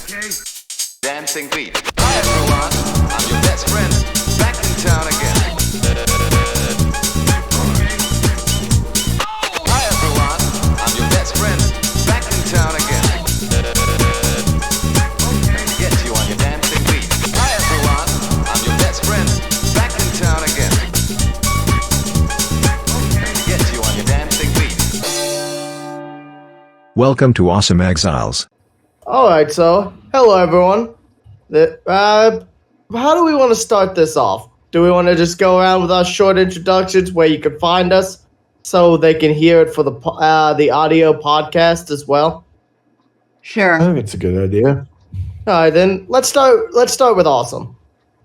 Dancing beat. Hi everyone, I'm your best friend, back in town again. Hi everyone, I'm your best friend, back in town again. Get you on your dancing beat. Hi everyone, I'm your best friend, back in town again. Get you on your dancing beat. Welcome to Awesome ExileZ. Alright, so, hello everyone. How do we want to start this off? Do we want to just go around with our short introductions where you can find us so they can hear it for the audio podcast as well? Sure. I think it's a good idea. Alright, then let's start with Awesome.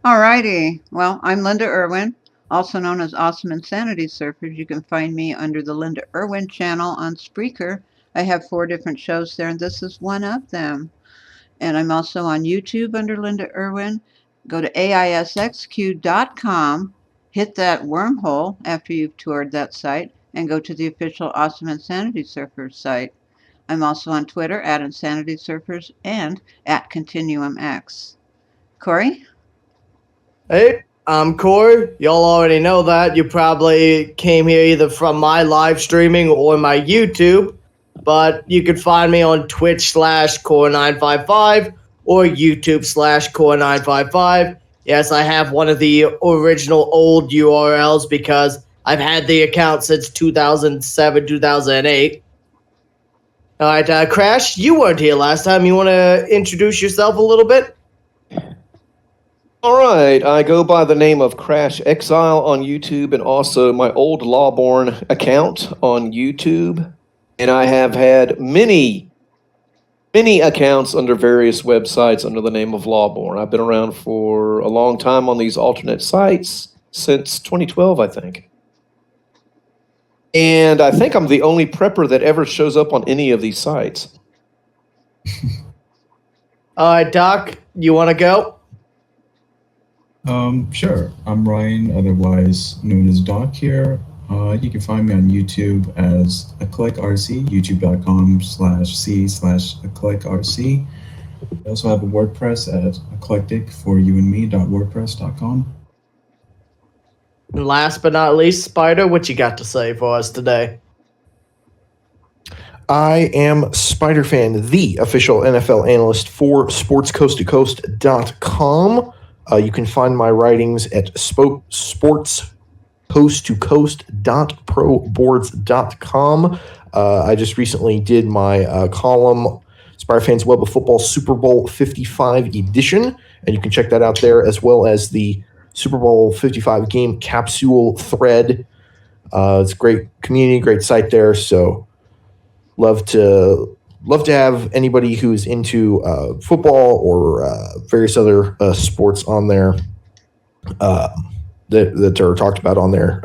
Alrighty. Well, I'm Linda Irwin, also known as Awesome Insanity Surfers. You can find me under the Linda Irwin channel on Spreaker. I have 4 different shows there, and this is one of them. And I'm also on YouTube under Linda Irwin. Go to AISXQ.com, hit that wormhole after you've toured that site, and go to the official Awesome Insanity Surfers site. I'm also on Twitter at Insanity Surfers and at ContinuumX. Corey? Hey, I'm Corey. Y'all already know that. You probably came here either from my live streaming or my YouTube. But you can find me on Twitch/Core955 or YouTube/Core955. Yes, I have one of the original old URLs because I've had the account since 2007, 2008. All right, Crash, you weren't here last time. You want to introduce yourself a little bit? All right, I go by the name of Crash Exile on YouTube and also my old Lawborn account on YouTube. And I have had many accounts under various websites under the name of Lawborn. I've been around for a long time on these alternate sites since 2012, I think. And I think I'm the only prepper that ever shows up on any of these sites. All right, Doc, you want to go? Sure. I'm Ryan, otherwise known as Doc here. You can find me on YouTube as ExileRC, youtube.com/c/ExileRC. I also have a WordPress at eclecticforyouandme.wordpress.com. And last but not least, Spider, what you got to say for us today? I am SpiderFan, the official NFL analyst for SportsCoastToCoast.com. You can find my writings at sportscoasttocoast.proboards.com. I just recently did my column, SpiderFan's Web of Football Super Bowl 55 edition, and you can check that out there, as well as the Super Bowl 55 game capsule thread. It's a great community, great site there, so love to have anybody who's into football or various other sports on there that are talked about on there.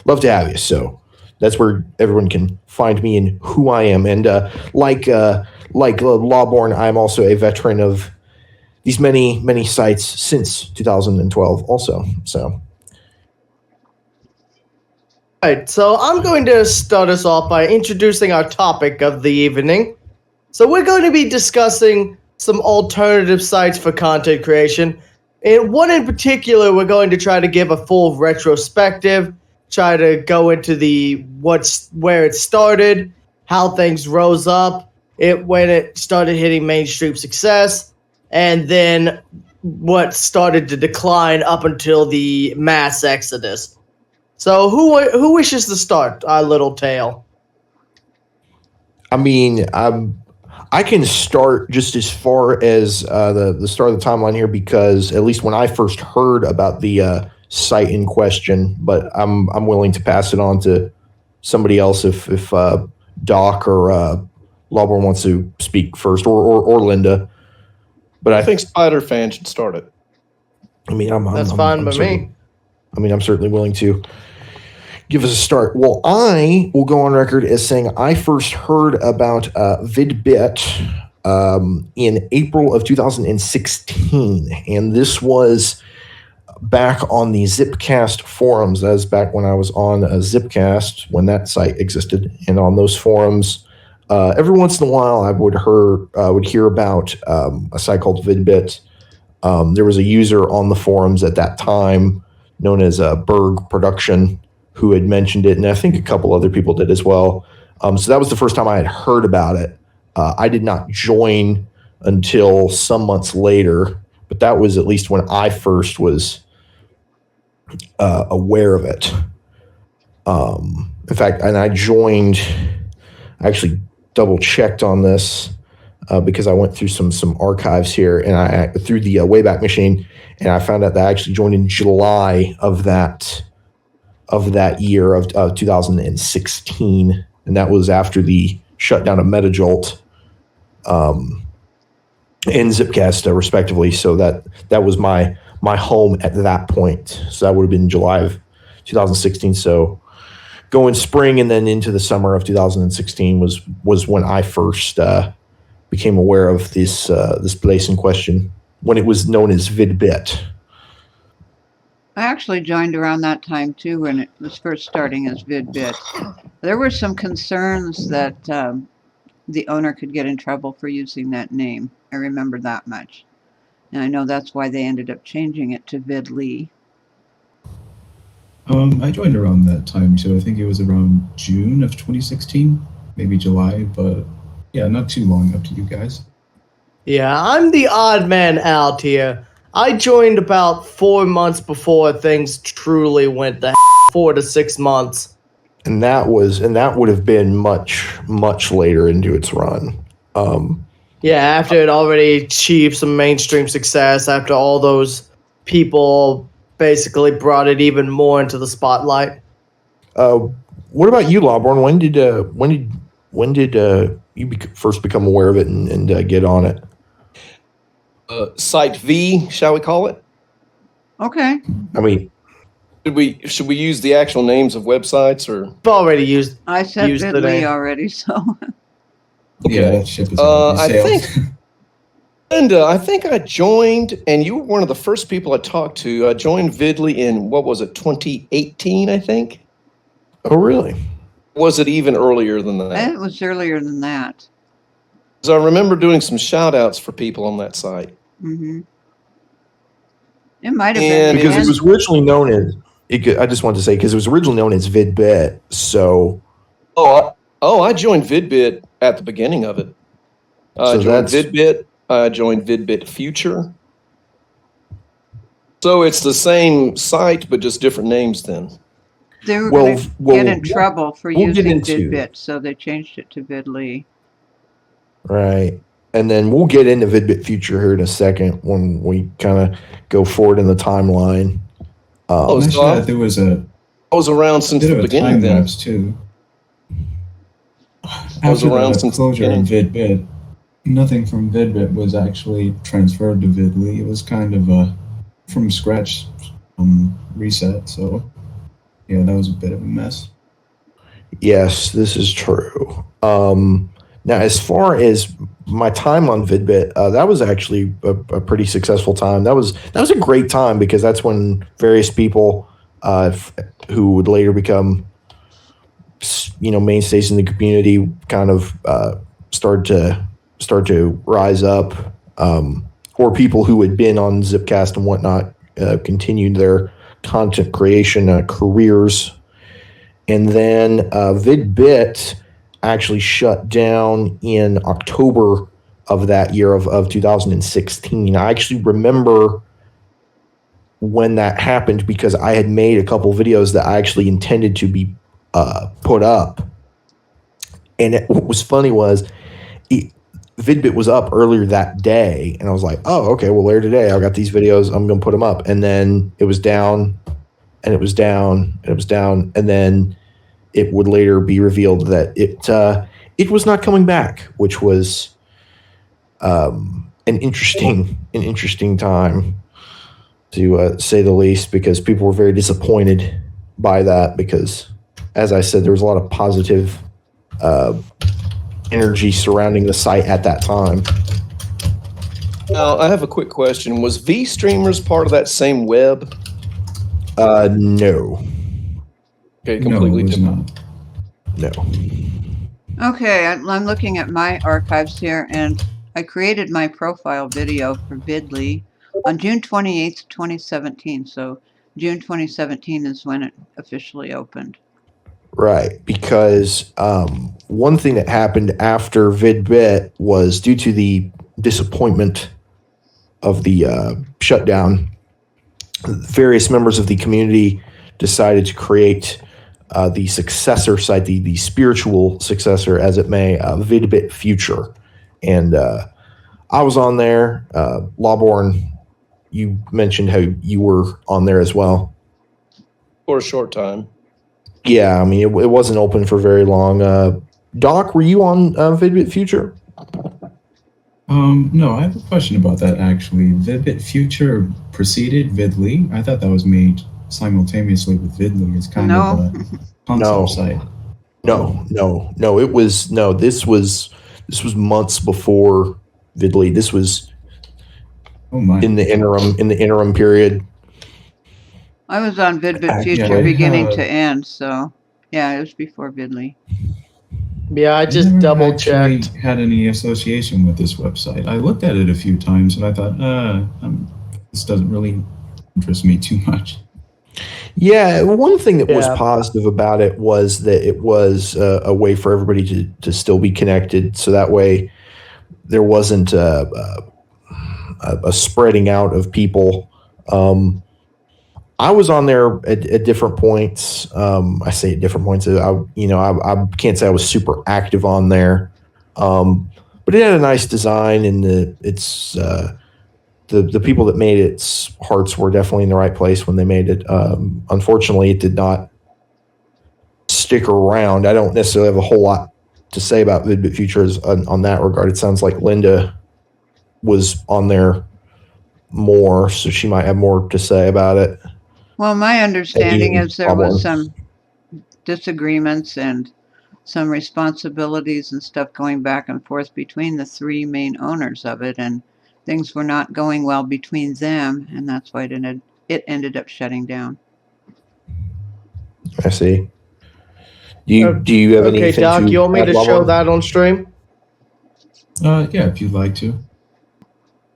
Love to have you. So that's where everyone can find me and who I am. And like Lawborn, I'm also a veteran of these many sites since 2012 also. So. All right, so I'm going to start us off by introducing our topic of the evening. So we're going to be discussing some alternative sites for content creation. And one in particular, we're going to try to give a full retrospective, try to go into where it started, how things rose up, when it started hitting mainstream success, and then what started to decline up until the mass exodus. So who wishes to start our little tale? I mean, I can start just as far as the start of the timeline here, because at least when I first heard about the site in question, but I'm willing to pass it on to somebody else if Doc or Lawborn wants to speak first, or Linda. But I think SpiderFan should start it. I mean, that's fine by me. I mean, I'm certainly willing to give us a start. Well, I will go on record as saying I first heard about VidBit in April of 2016, and this was back on the Zipcast forums. That was back when I was on Zipcast, when that site existed, and on those forums, every once in a while, I would hear about a site called VidBit. There was a user on the forums at that time known as Berg Production who had mentioned it, and I think a couple other people did as well. So that was the first time I had heard about it. I did not join until some months later, but that was at least when I first was aware of it. In fact, and I joined, I actually double checked on this because I went through some archives here and I through the Wayback Machine, and I found out that I actually joined in July of that year of 2016, and that was after the shutdown of MetaJolt and Zipcast, respectively. So that was my home at that point. So that would have been July of 2016. So going spring and then into the summer of 2016 was when I first became aware of this place in question, when it was known as VidBit. I actually joined around that time too, when it was first starting as VidBit. There were some concerns that the owner could get in trouble for using that name. I remember that much. And I know that's why they ended up changing it to VidLee. I joined around that time too. I think it was around June of 2016, maybe July, but yeah, not too long up to you guys. Yeah, I'm the odd man out here. I joined about 4 months before things truly went to 4 to 6 months. And that would have been much later into its run. Yeah, after it already achieved some mainstream success, after all those people basically brought it even more into the spotlight. What about you, Lawborn? When did you first become aware of it and get on it? Site V, shall we call it? Okay. I mean, Should we use the actual names of websites or? I've already used. I said Use the VidLee name. already, so. Yeah, that ship is already I sailed. think, Linda, I think I joined, and you were one of the first people I talked to. I joined VidLee in, what was it, 2018, I think? oh really? Was it even earlier than that? It was earlier than that. Because I remember doing some shout-outs for people on that site. Mm-hmm. It might have And been. Because it was originally known as. I just wanted to say because it was originally known as VidBit. So. I joined VidBit at the beginning of it. I So joined that's- VidBit. I joined VidBit Future. So it's the same site, but just different names then. They were Well, going to well, get in trouble for we'll get using into- VidBit, so they changed it to VidLee. Right. And then we'll get into VidBit Future here in a second when we kind of go forward in the timeline. Oh, Mention so that there was a I was around since bit the of a beginning time then. lapse too. was After around the since the closure of VidBit, nothing from VidBit was actually transferred to VidLee. It was kind of a from scratch reset. So yeah, that was a bit of a mess. Yes, this is true. Now, as far as my time on VidBit, that was actually a pretty successful time. That was a great time because that's when various people who would later become mainstays in the community kind of start to rise up, or people who had been on Zipcast and whatnot continued their content creation careers. And then VidBit actually shut down in October of that year of 2016. I actually remember when that happened because I had made a couple videos that I actually intended to be put up. And what was funny was VidBit was up earlier that day, and I was like, oh, okay, well, later today, I got these videos, I'm going to put them up. And then it was down, and it was down, and it was down, and then it would later be revealed that it was not coming back, which was an interesting time, to say the least, because people were very disappointed by that because, as I said, there was a lot of positive energy surrounding the site at that time. Now, I have a quick question. Was VStreamers part of that same web? No. Okay, No, completely it was different. not. No. Okay, I'm looking at my archives here, and I created my profile video for Vidly on June 28th, 2017. So June 2017 is when it officially opened. Right, because one thing that happened after VidBit was due to the disappointment of the shutdown, various members of the community decided to create the successor site, the spiritual successor, as it may, VidBit Future. And I was on there. Lawborn, you mentioned how you were on there as well. For a short time. Yeah, I mean, it wasn't open for very long. Doc, were you on VidBit Future? No, I have a question about that actually. VidBit Future preceded Vidly. I thought that was made simultaneously with Vidly. It's kind of a concept site. No. It was This was months before Vidly. This was in the interim period. I was on VidBit Future beginning to end, so yeah, it was before Vidly. Yeah, I just double checked. Had any association with this website? I looked at it a few times and I thought, this doesn't really interest me too much. Yeah, one thing that was positive about it was that it was a way for everybody to still be connected. So that way, there wasn't a spreading out of people. I was on there at different points. I say at different points. I can't say I was super active on there, but it had a nice design, and the people that made its hearts were definitely in the right place when they made it. Unfortunately, it did not stick around. I don't necessarily have a whole lot to say about VidBit Futures on that regard. It sounds like Linda was on there more, so she might have more to say about it. Well, my understanding is there was some disagreements and some responsibilities and stuff going back and forth between the three main owners of it, and things were not going well between them, and that's why it ended up shutting down. I see. Do you have anything? Okay, Doc, you want me to show that on stream? Yeah, if you'd like to.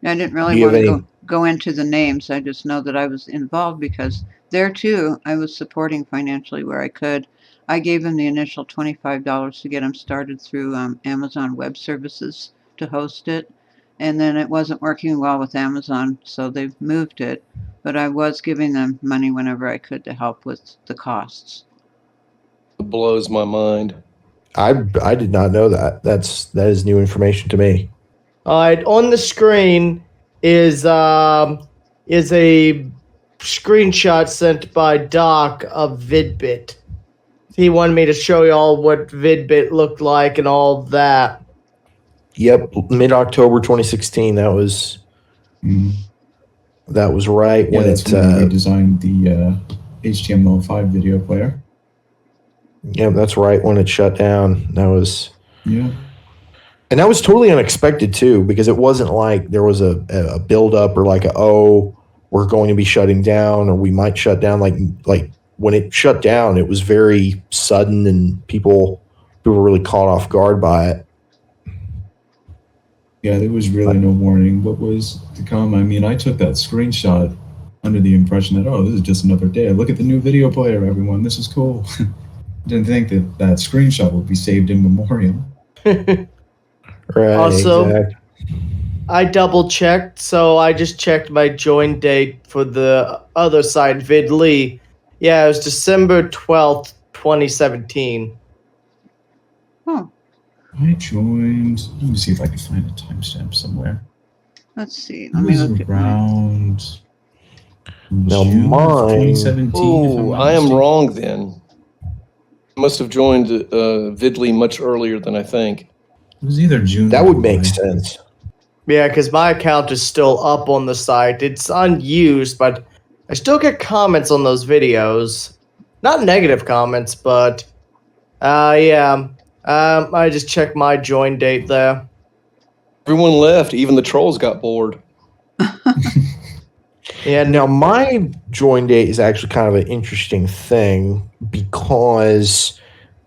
I didn't really want to go into the names. I just know that I was involved because there too I was supporting financially where I could. I gave them the initial $25 to get them started through Amazon Web Services to host it, and then it wasn't working well with Amazon, so they've moved it. But I was giving them money whenever I could to help with the costs. It blows my mind. I did not know that. That is new information to me. All right, on the screen is a screenshot sent by Doc of VidBit. He wanted me to show y'all what VidBit looked like and all that. Yep, mid-October 2016. That was right when that's when we designed the HTML5 video player. Yeah, that's right when it shut down. That was and that was totally unexpected too, because it wasn't like there was a build-up or like we're going to be shutting down or we might shut down. Like when it shut down, it was very sudden and people were really caught off guard by it. Yeah, there was really no warning what was to come. I mean, I took that screenshot under the impression that, this is just another day. Look at the new video player, everyone. This is cool. Didn't think that screenshot would be saved in memoriam. Right. Also, exactly. I double checked, so I just checked my join date for the other side, VidLee. Yeah, it was December 12th, 2017. Oh. I joined. Let me see if I can find a timestamp somewhere. Let's see. Let me look around. Now June mine. 2017. Oh, I am wrong then. I must have joined VidLee much earlier than I think. It was either June. That would make sense. Yeah, because my account is still up on the site. It's unused, but I still get comments on those videos. Not negative comments, but yeah. I just checked my join date there. Everyone left. Even the trolls got bored. Yeah, now my join date is actually kind of an interesting thing because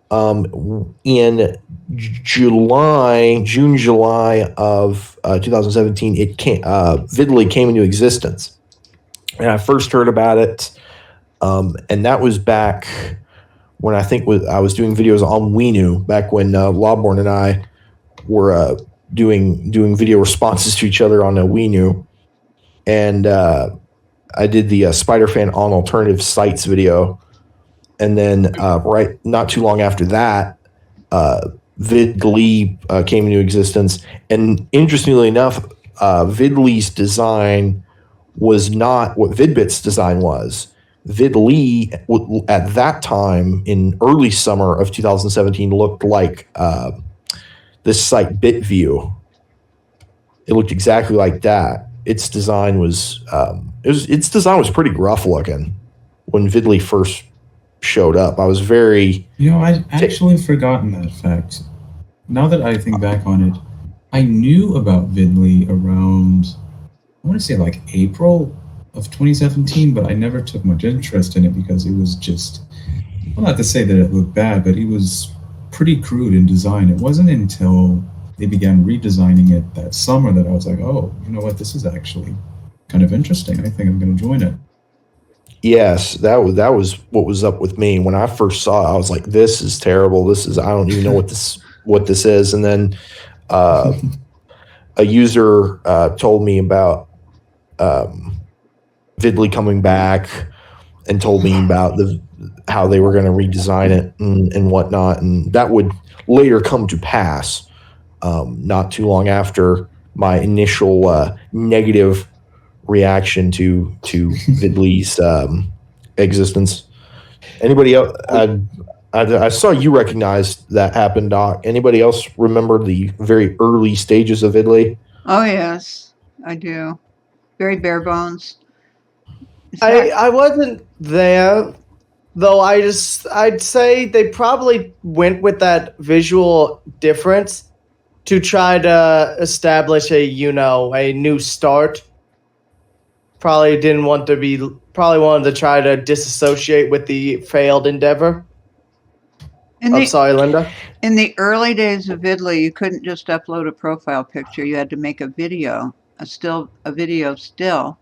In June, July of 2017, Vidly came into existence, and I first heard about it, and that was back when I was doing videos on Weenu, back when Lawborn and I were doing video responses to each other on a Weenu, and I did the Spider Fan on alternative sites video. And then not too long after that, Vidly came into existence. And interestingly enough, Vidly's design was not what VidBit's design was. Vidly, at that time, in early summer of 2017, looked like this site BitView. It looked exactly like that. Its design was pretty gruff looking when Vidly first showed up. I was very... I'd actually forgotten that fact. Now that I think back on it, I knew about Vidly around, I want to say like April of 2017, but I never took much interest in it because it was just, well, not to say that it looked bad, but it was pretty crude in design. It wasn't until they began redesigning it that summer that I was like, oh, you know what, this is actually kind of interesting. I think I'm going to join it. Yes, that was what was up with me when I first saw it. I was like, "This is terrible. I don't even know what this is." And then a user told me about Vidly coming back and told me about how they were going to redesign it and whatnot, and that would later come to pass. Not too long after my initial negative reaction to Vidly's existence. Anybody else? I saw you recognize that happened, Doc. Anybody else remember the very early stages of Vidly? Oh yes, I do. Very bare bones. I wasn't there, though. I'd say they probably went with that visual difference to try to establish a new start. Probably wanted to try to disassociate with the failed endeavor. Sorry, Linda. In the early days of Vidly, you couldn't just upload a profile picture. You had to make a video, a video still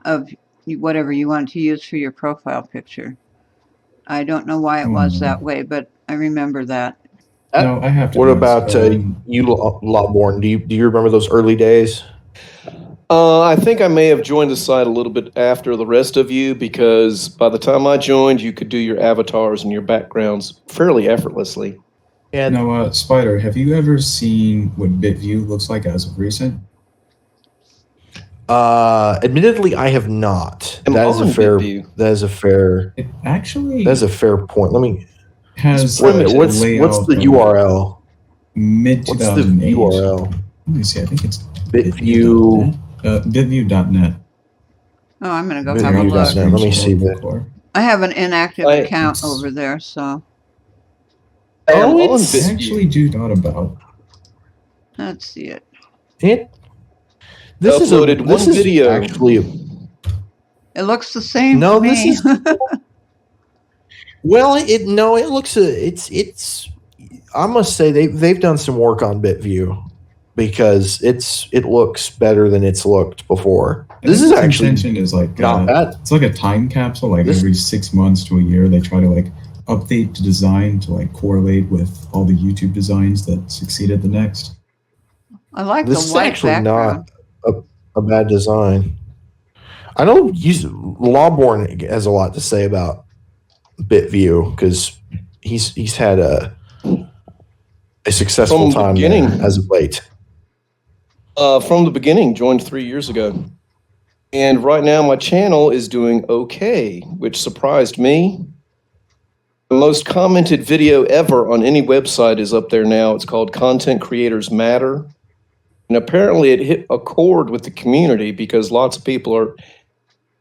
of whatever you wanted to use for your profile picture. I don't know why it was that way, but I remember that. No, I have to. What about you, Lawborn? Do you remember those early days? I think I may have joined the site a little bit after the rest of you, because by the time I joined, you could do your avatars and your backgrounds fairly effortlessly. Yeah. Now, Spider, have you ever seen what BitView looks like as of recent? Admittedly, I have not. That is a fair. It actually. That's a fair point. Let me. Has what's the URL? Mid 2008. What's the URL? Let me see. I think it's BitView. BitView.net. Oh, I'm going to go have a look. Let me see that. I have an inactive account over there, so. It's actually do not about. Let's see it. This is one video. Actually, it looks the same. No, to me. this is. Well, it looks. It's. I must say they've done some work on BitView, because it looks better than it's looked before. This is actually is like not bad. It's like a time capsule. Like every 6 months to a year, they try to like update the design to like correlate with all the YouTube designs that succeeded the next. I like this the white is actually background. not a bad design. I know Lawborn has a lot to say about BitView, because he's had a successful time as of late. From the beginning, joined 3 years ago. And right now my channel is doing okay, which surprised me. The most commented video ever on any website is up there now. It's called Content Creators Matter. And apparently it hit a chord with the community, because lots of people are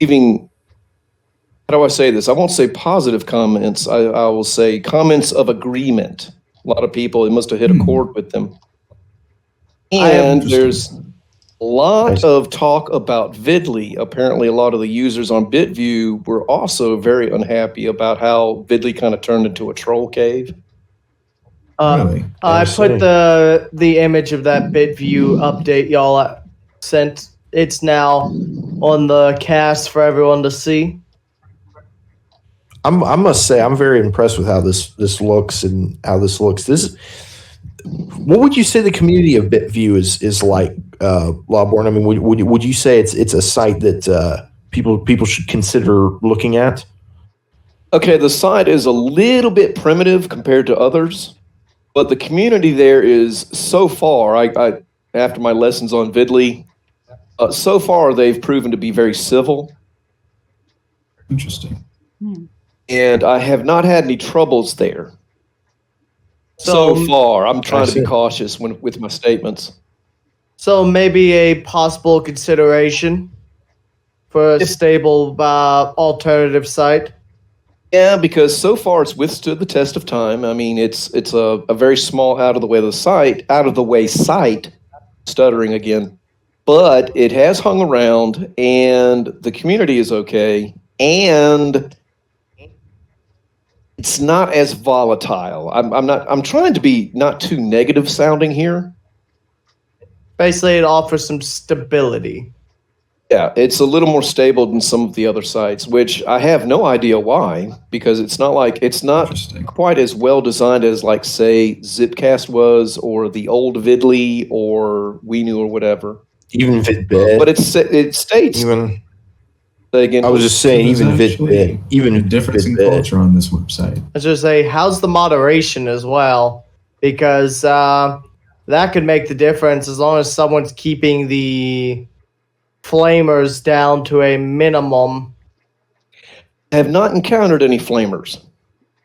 leaving, how do I say this? I won't say positive comments. I will say comments of agreement. A lot of people, it must have hit a chord with them. And there's a lot of talk about Vidly. Apparently, a lot of the users on BitView were also very unhappy about how Vidly kind of turned into a troll cave. Really? I Yes, put sir. the image of that BitView update y'all sent. It's now on the cast for everyone to see. I must say I'm very impressed with how this looks and how this looks. What would you say the community of BitView is like, Lawborn? I mean, would you say it's a site that people should consider looking at? Okay, the site is a little bit primitive compared to others, but the community there is so far. I after my lessons on Vidly, so far they've proven to be very civil, Interesting. and I have not had any troubles there. So far, I'm trying to be see. cautious with my statements. So maybe a possible consideration for a stable alternative site. Yeah, because so far it's withstood the test of time. I mean, it's a very small out of the way site, stuttering again, but it has hung around, and the community is okay, and it's not as volatile. I'm trying to be not too negative sounding here. Basically, it offers some stability. Yeah, it's a little more stable than some of the other sites, which I have no idea why, because it's not Interesting. quite as well designed as, like, say, Zipcast was, or the old Vidly, or WeKnew, or whatever. Even VidBit. But it states. Even Again, I was just saying, There's even actually VidBit, even a difference in VidBit. culture on this website. I was just say, how's the moderation as well? Because that could make the difference as long as someone's keeping the flamers down to a minimum. I have not encountered any flamers.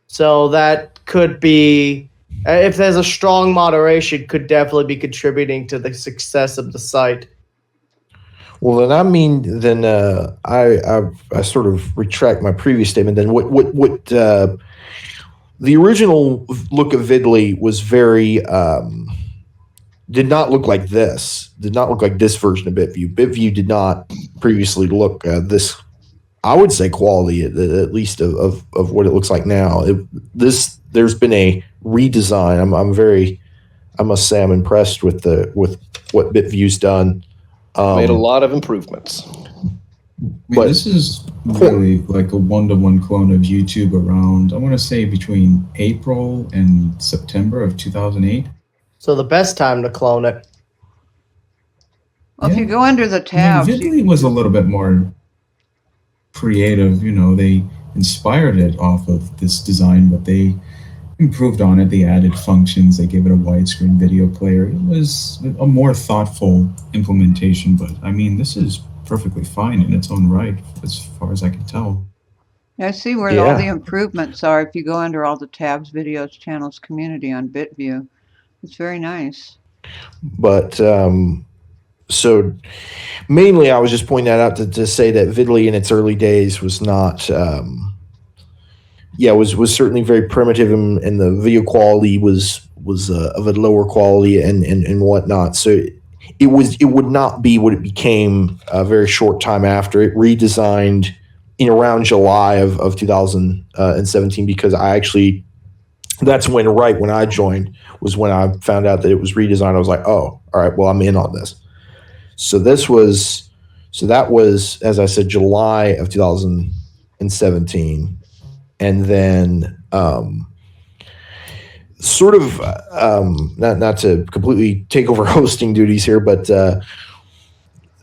So that could be, if there's a strong moderation, could definitely be contributing to the success of the site. Well, then I sort of retract my previous statement. Then what the original look of Vidly was very did not look like this. Did not look like this version of BitView. BitView did not previously look this. I would say quality at least of what it looks like now. There's been a redesign. I must say I'm impressed with what BitView's done. Made a lot of improvements. But this is really like a one-to-one clone of YouTube around, I want to say, between April and September of 2008. So the best time to clone it. Well, if you go under the tabs, Vidly was a little bit more creative. You know, they inspired it off of this design, but they improved on it. They added functions. They gave it a widescreen video player. It was a more thoughtful implementation, but I mean, this is perfectly fine in its own right, as far as I can tell. I see where all the improvements are. If you go under all the tabs, videos, channels, community on BitView, it's very nice. But so mainly, I was just pointing that out to say that Vidly in its early days was not. Was certainly very primitive, and the video quality was of a lower quality and whatnot. So it would not be what it became a very short time after. It redesigned in around July of 2017, because that's when I joined, was when I found out that it was redesigned. I was like, oh, all right, well, I'm in on this. So that was, as I said, July of 2017. And then not to completely take over hosting duties here, but that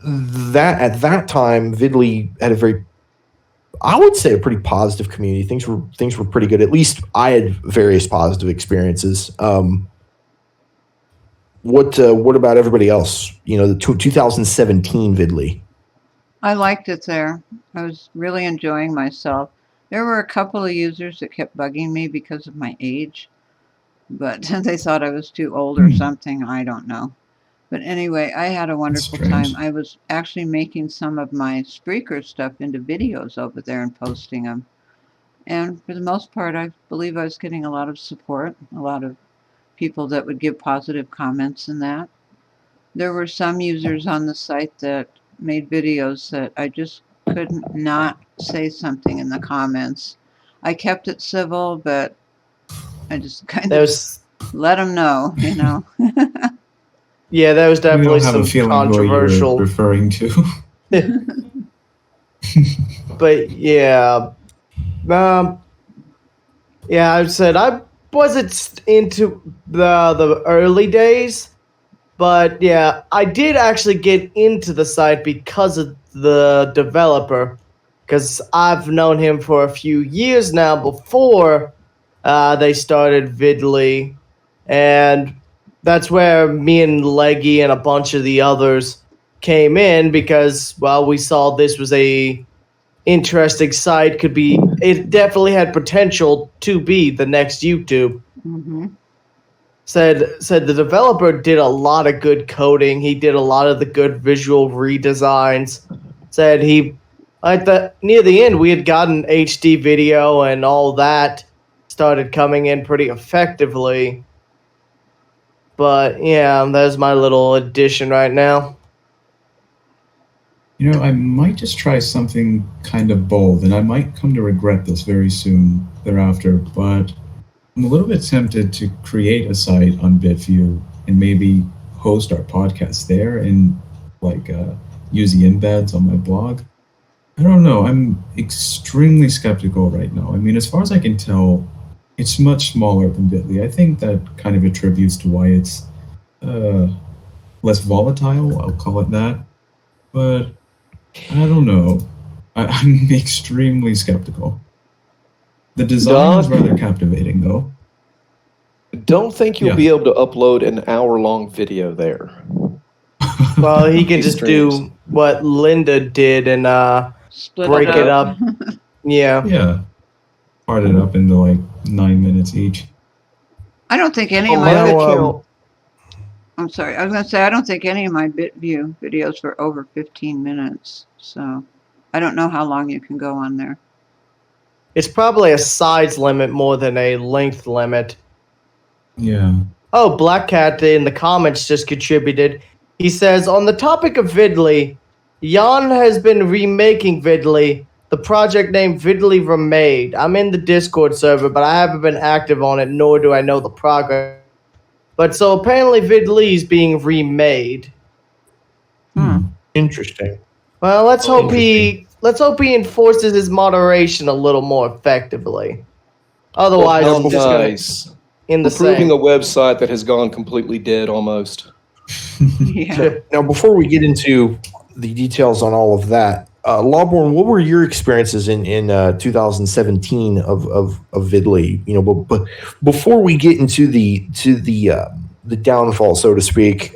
at that time, Vidly had I would say a pretty positive community. Things were pretty good. At least I had various positive experiences. What about everybody else? You know, the 2017 Vidly. I liked it there. I was really enjoying myself. There were a couple of users that kept bugging me because of my age, but they thought I was too old or something. I don't know. But anyway, I had a wonderful time. I was actually making some of my Spreaker stuff into videos over there and posting them. And for the most part, I believe I was getting a lot of support, a lot of people that would give positive comments and that. There were some users on the site that made videos that I just couldn't not say something in the comments. I kept it civil, but I just kind of... let them know, you know. Yeah, there was We definitely don't have some a feeling who you're controversial. referring to. But yeah, um, yeah, I said I wasn't into the early days, but yeah, I did actually get into the site because of the developer, because I've known him for a few years now before they started Vidly, and that's where me and Leggy and a bunch of the others came in because, well, we saw this was a interesting site. It definitely had potential to be the next YouTube. Hmm. Said the developer did a lot of good coding. He did a lot of the good visual redesigns. Said he at the near the end we had gotten HD video and all that started coming in pretty effectively. But yeah, there's my little addition right now. You know, I might just try something kind of bold, and I might come to regret this very soon thereafter, but I'm a little bit tempted to create a site on BitView and maybe host our podcast there and like use the embeds on my blog. I don't know. I'm extremely skeptical right now. I mean, as far as I can tell, it's much smaller than Bitly. I think that kind of attributes to why it's less volatile. I'll call it that. But I don't know. I'm extremely skeptical. The design is Doc? rather captivating, though. Don't think you'll Yeah. be able to upload an hour-long video there. Well, he can These just streams. do what Linda did and Split break it up. Yeah. Yeah. Part it up into like 9 minutes each. I don't think any On of my my. account, I'm sorry. I was going to say I don't think any of my BitView videos were over 15 minutes. So I don't know how long you can go on there. It's probably a size limit more than a length limit. Yeah. Oh, Black Cat in the comments just contributed. He says, on the topic of Vidly, Jan has been remaking Vidly, the project named Vidly Remade. I'm in the Discord server, but I haven't been active on it, nor do I know the progress. But so apparently Vidly is being remade. Interesting. Well, let's hope he enforces his moderation a little more effectively. Otherwise, how it's just gonna nice. in the Improving same. a website that has gone completely dead almost. Yeah. Now, before we get into the details on all of that, Lawborn, what were your experiences in 2017 of Vidly? You know, but before we get into the downfall, so to speak,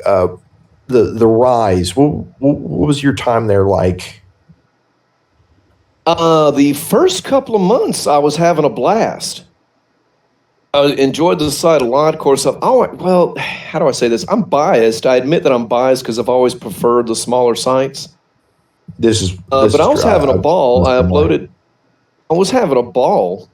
the rise. What was your time there like? The first couple of months, I was having a blast. I enjoyed the site a lot. Of course, well, how do I say this? I'm biased. I admit that I'm biased because I've always preferred the smaller sites. But I was having a ball. I was having a ball,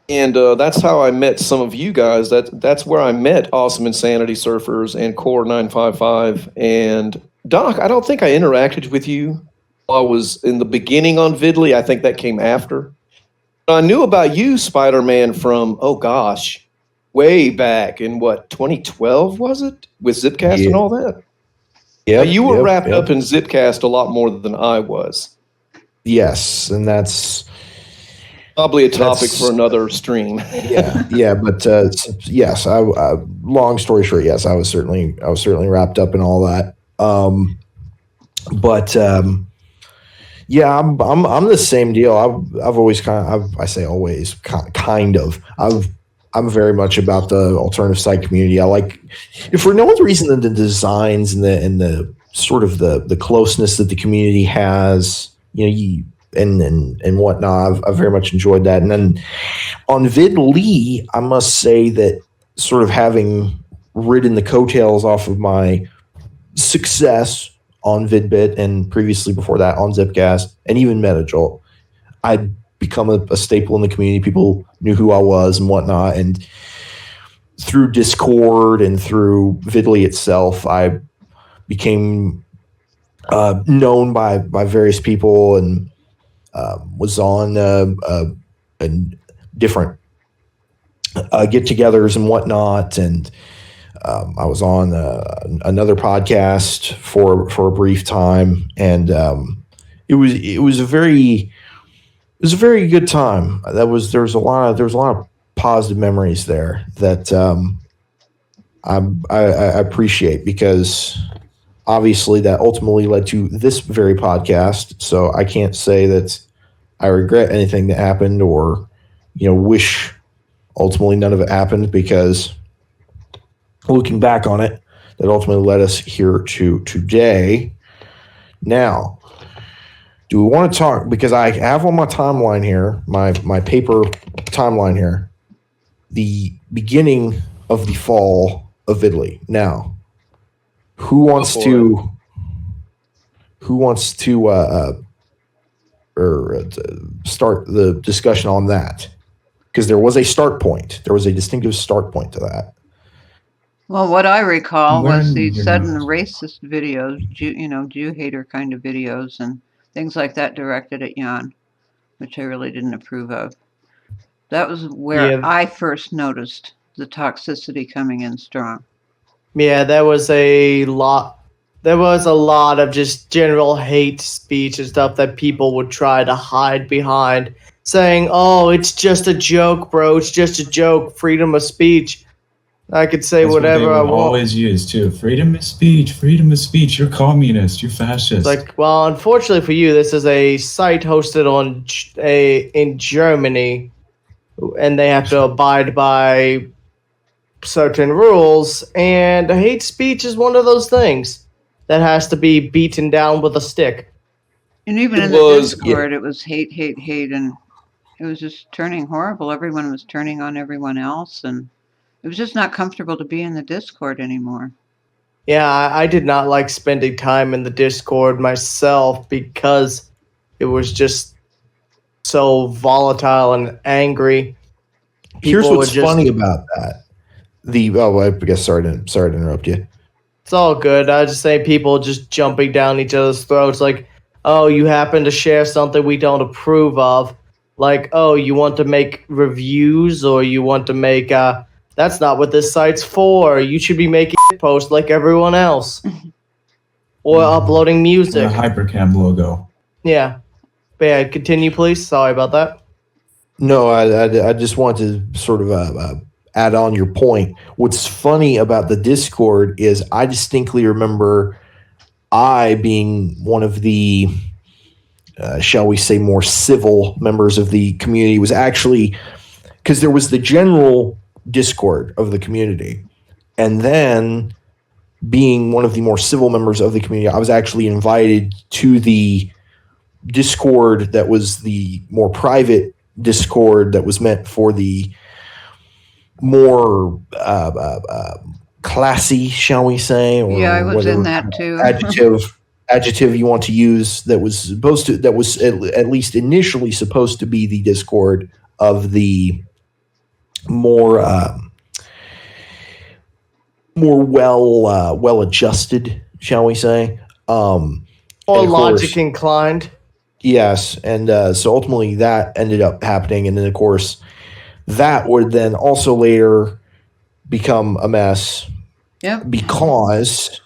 and that's how I met some of you guys. That's where I met Awesome Insanity Surfers and Core 955 and Doc. I don't think I interacted with you while I was in the beginning on Vidly. I think that came after. I knew about you, Spider-Man, from, oh gosh, way back in what, 2012 was it? With Zipcast and all that? Yeah, You were wrapped up in Zipcast a lot more than I was. Yes, and that's probably a topic for another stream. yeah, but yes, long story short, yes, I was certainly wrapped up in all that. Yeah, I'm the same deal. I've always I say always kind of. I'm very much about the alternative site community. I like, if for no other reason than the designs and the sort of the closeness that the community has, you know, and whatnot. I've very much enjoyed that. And then on Vidly, I must say that sort of having ridden the coattails off of my success on VidBit and previously before that on Zipcast and even Metajolt, I'd become a staple in the community. People knew who I was and whatnot. And through Discord and through Vidly itself, I became known by various people and was on different get-togethers and whatnot, and I was on another podcast for a brief time, and it was a very good time. There was a lot of positive memories there that I appreciate, because obviously that ultimately led to this very podcast. So I can't say that I regret anything that happened, or wish ultimately none of it happened, because looking back on it, that ultimately led us here to today. Now, do we want to talk, because I have on my timeline here, my paper timeline here, the beginning of the fall of Vidley. Now, who wants to start the discussion on that? Because there was a start point. There was a distinctive start point to that. Well, what I recall was When the you're sudden not- racist videos, Jew hater kind of videos and things like that directed at Jan, which I really didn't approve of. That was where Yeah. I first noticed the toxicity coming in strong. Yeah, there was a lot. There was a lot of just general hate speech and stuff that people would try to hide behind, saying, "Oh, it's just a joke, bro. It's just a joke. Freedom of speech. I could say That's whatever what I they would want." always use too. Freedom of speech. Freedom of speech. You're communist. You're fascist. It's like, well, unfortunately for you, this is a site hosted in Germany, and they have to abide by certain rules, and hate speech is one of those things that has to be beaten down with a stick. And even It in was- the Discord, it was hate, hate, hate, and it was just turning horrible. Everyone was turning on everyone else, and it was just not comfortable to be in the Discord anymore. Yeah, I did not like spending time in the Discord myself, because it was just so volatile and angry. Here's People what's would just- funny about that. I guess sorry to interrupt you. It's all good. I just say people just jumping down each other's throats, like, "Oh, you happen to share something we don't approve of." Like, "Oh, you want to make reviews, or you want to make that's not what this site's for. You should be making posts like everyone else." Or uploading The music. hypercam logo. Yeah. But yeah, continue, please. Sorry about that. No, I just want to sort of add on your point. What's funny about the Discord is I distinctly remember I being one of the, shall we say, more civil members of the community. Was actually, because there was the general Discord of the community, and then being one of the more civil members of the community, I was actually invited to the Discord that was the more private Discord that was meant for the more classy, shall we say? Or Yeah, I was in whatever that too. adjective you want to use, that was at least initially supposed to be the Discord of the more well adjusted, shall we say? Or And of logic course- inclined. Yes, and so ultimately that ended up happening, and then of course that would then also later become a mess Yep. because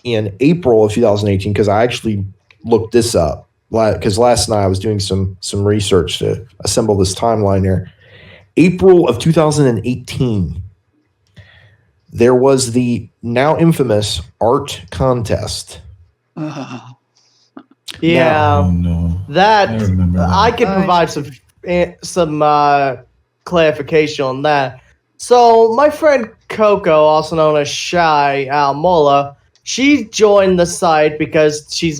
in April of 2018, because I actually looked this up, because last night I was doing some research to assemble this timeline here. April of 2018, there was the now infamous art contest. Ugh. Yeah. Oh no. That I remember that. I can provide some clarification on that. So my friend Coco, also known as Shy Almola, she joined the site because she's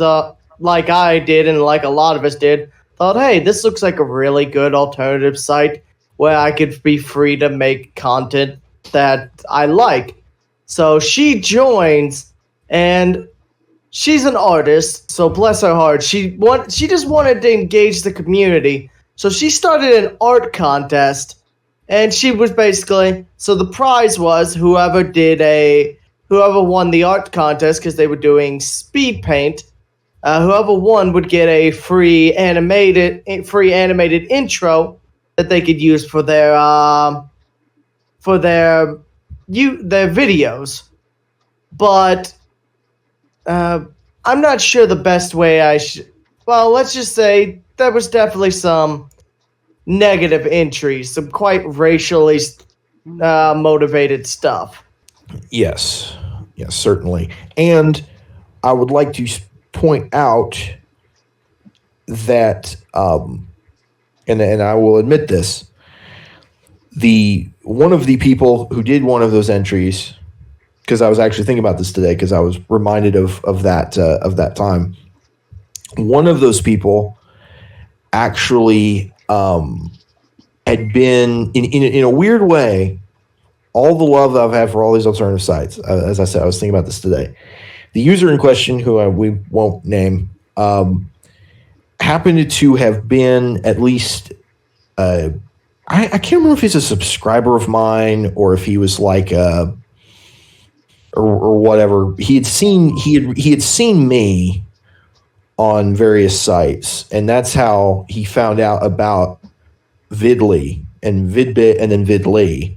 like I did, and like a lot of us did, thought, hey, this looks like a really good alternative site where I could be free to make content that I like. So she joins, and she's an artist, so bless her heart. She just wanted to engage the community, so she started an art contest, and she was basically, so the prize was whoever won the art contest, because they were doing speed paint. Whoever won would get a free animated intro that they could use for their videos, but I'm not sure the best way I should. Well, let's just say there was definitely some negative entries, some quite racially motivated stuff. Yes, certainly. And I would like to point out that, and I will admit this, one of the people who did one of those entries, because I was actually thinking about this today, because I was reminded of that time. One of those people actually had been in a weird way. All the love that I've had for all these alternative sites, as I said, I was thinking about this today. The user in question, who we won't name, happened to have been at least. I can't remember if he's a subscriber of mine or if he was like or whatever. He had seen me on various sites, and that's how he found out about Vidly and Vidbit and then Vidly.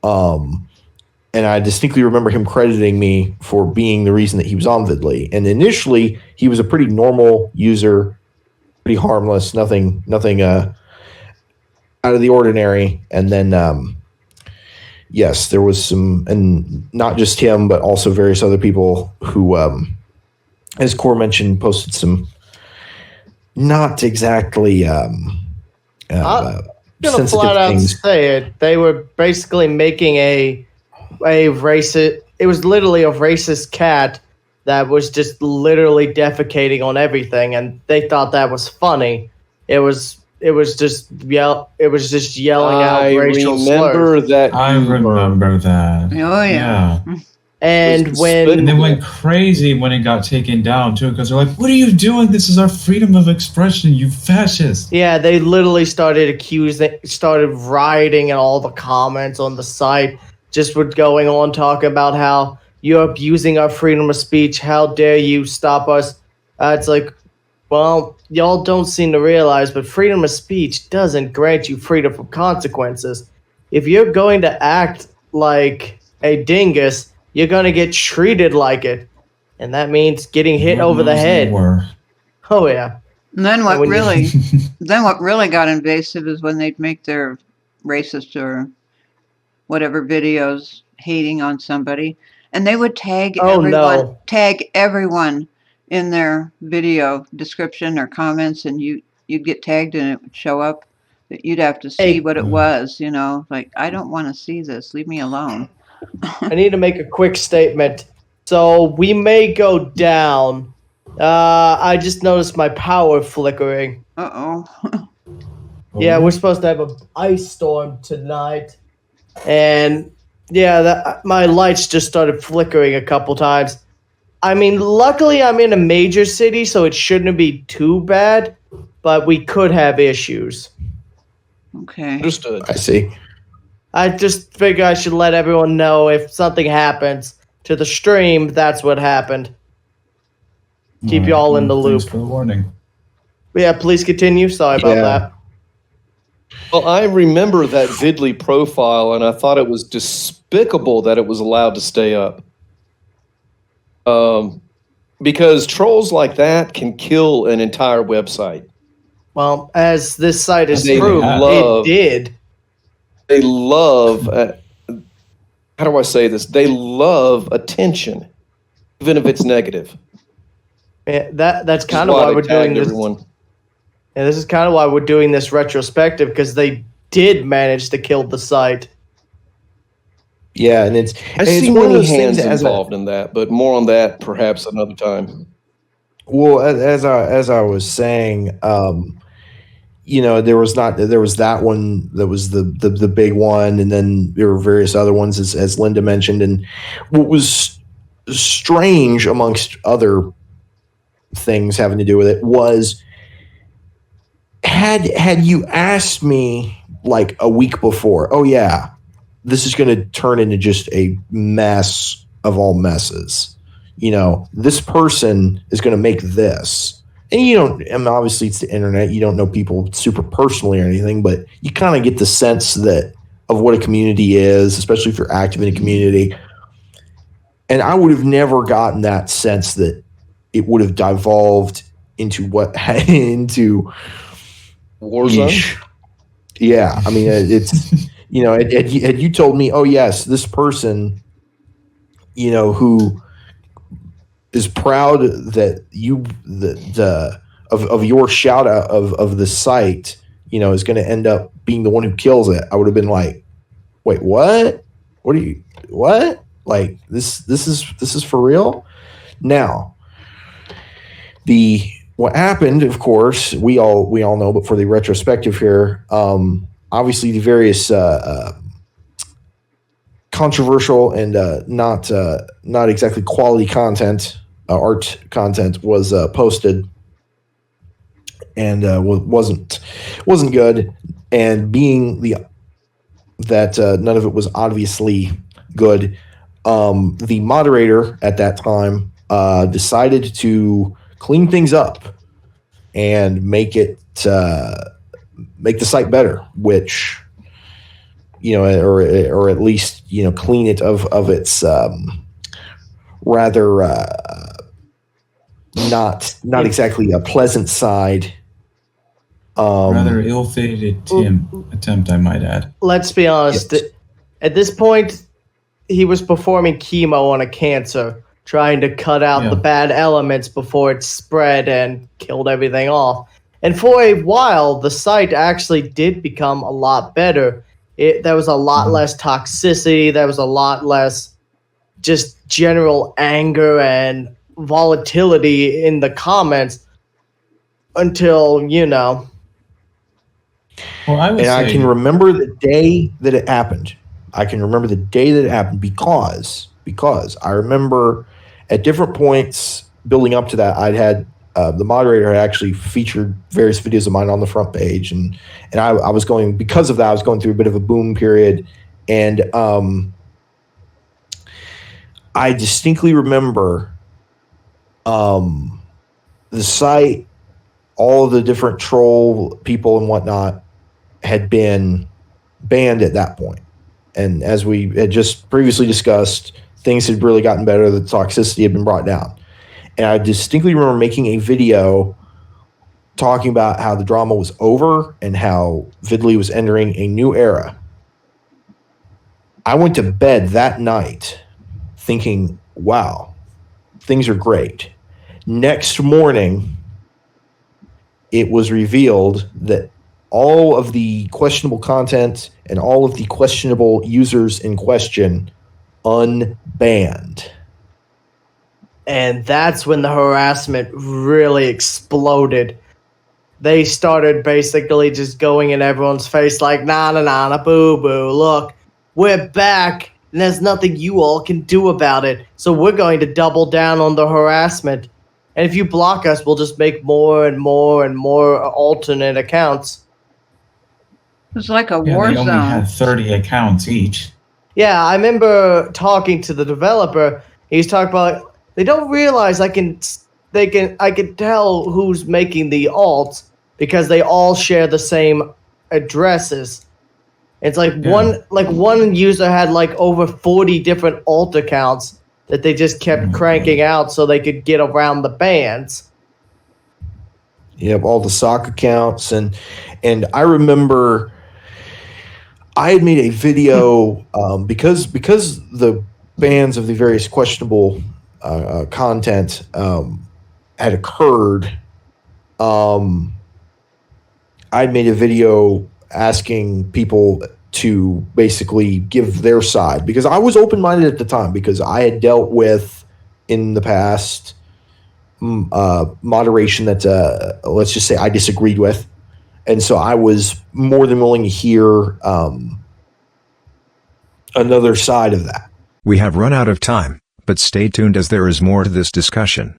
And I distinctly remember him crediting me for being the reason that he was on Vidly. And initially, he was a pretty normal user, pretty harmless, nothing out of the ordinary. And then, yes, there was some, and not just him, but also various other people who, as Core mentioned, posted some not exactly Gonna flat out say it. They were basically making a racist. It was literally a racist cat that was just literally defecating on everything, and they thought that was funny. It was just yelling out racial slurs. I remember that. Oh yeah. And And they went crazy when it got taken down too, because they're like, "What are you doing? This is our freedom of expression, you fascist!" Yeah, they literally started rioting in all the comments on the site, just with going on talking about how you're abusing our freedom of speech. How dare you stop us? It's like, well, y'all don't seem to realize, but freedom of speech doesn't grant you freedom from consequences. If you're going to act like a dingus, you're going to get treated like it. And that means getting hit over the head. Oh, yeah. And then what really got invasive is when they'd make their racist or whatever videos hating on somebody, and they would tag everyone in their video description or comments, and you'd get tagged and it would show up. You'd have to see what it was, like, I don't want to see this. Leave me alone. I need to make a quick statement. So we may go down. I just noticed my power flickering. Uh-oh. Yeah, we're supposed to have an ice storm tonight. And yeah, my lights just started flickering a couple times. I mean, luckily I'm in a major city, so it shouldn't be too bad, but we could have issues. Okay. Understood. I see. I just figure I should let everyone know if something happens to the stream, that's what happened. Keep you all in the loop. Thanks for the warning. Yeah, please continue. Sorry about that. Well, I remember that Vidly profile, and I thought it was despicable that it was allowed to stay up. Because trolls like that can kill an entire website. Well, as this site is They proved, it did. They love, how do I say this? They love attention, even if it's negative. Yeah, that's kind of why we're doing this. Yeah, this is kind of why we're doing this retrospective, because they did manage to kill the site. Yeah, and it's I see many hands involved in that, but more on that perhaps another time. Well, as I was saying, there was that one that was the big one, and then there were various other ones as Linda mentioned. And what was strange, amongst other things having to do with it, was had you asked me like a week before, oh yeah, this is going to turn into just a mess of all messes. This person is going to make this, and you don't, I mean, obviously it's the internet. You don't know people super personally or anything, but you kind of get the sense that of what a community is, especially if you're active in a community. And I would have never gotten that sense that it would have devolved into into Warzone. Yeesh. Yeah, I mean, it's had you told me, oh yes, this person, who is proud that of your shout out of the site, is going to end up being the one who kills it, I would have been like, wait, what? What? Like this is for real? Now, what happened, of course, we all know, but for the retrospective here, obviously the various controversial and not exactly quality content, art content was posted, and wasn't good. And being that none of it was obviously good, the moderator at that time decided to clean things up and make the site better, which or at least clean it of its rather not exactly a pleasant side. Rather ill-fated attempt, I might add. Let's be honest. Yes. At this point, he was performing chemo on a cancer, trying to cut out the bad elements before it spread and killed everything off. And for a while, the site actually did become a lot better. There was a lot less toxicity. There was a lot less just general anger and volatility in the comments until, Well, I can remember the day that it happened. Because I remember at different points building up to that, I'd had the moderator had actually featured various videos of mine on the front page, and I was going, because of that, I was going through a bit of a boom period, and I distinctly remember the site, all of the different troll people and whatnot had been banned at that point. And as we had just previously discussed, things had really gotten better. The toxicity had been brought down. And I distinctly remember making a video talking about how the drama was over and how Vidley was entering a new era. I went to bed that night thinking, wow, things are great. Next morning, it was revealed that all of the questionable content and all of the questionable users in question unbanned. And that's when the harassment really exploded. They started basically just going in everyone's face like, nah, boo, look, we're back, and there's nothing you all can do about it, so we're going to double down on the harassment. And if you block us, we'll just make more and more and more alternate accounts. It's like a war they only zone. had 30 accounts each. Yeah, I remember talking to the developer. He's talking about, they don't realize I can tell who's making the alts because they all share the same addresses. It's like one user had like over 40 different alt accounts that they just kept cranking out so they could get around the bans. Yep, all the sock accounts, and I remember I had made a video because the bans of the various questionable content had occurred. I'd made a video asking people to basically give their side, because I was open-minded at the time, because I had dealt with in the past moderation that let's just say I disagreed with, and so I was more than willing to hear another side of that. We have run out of time, but stay tuned as there is more to this discussion.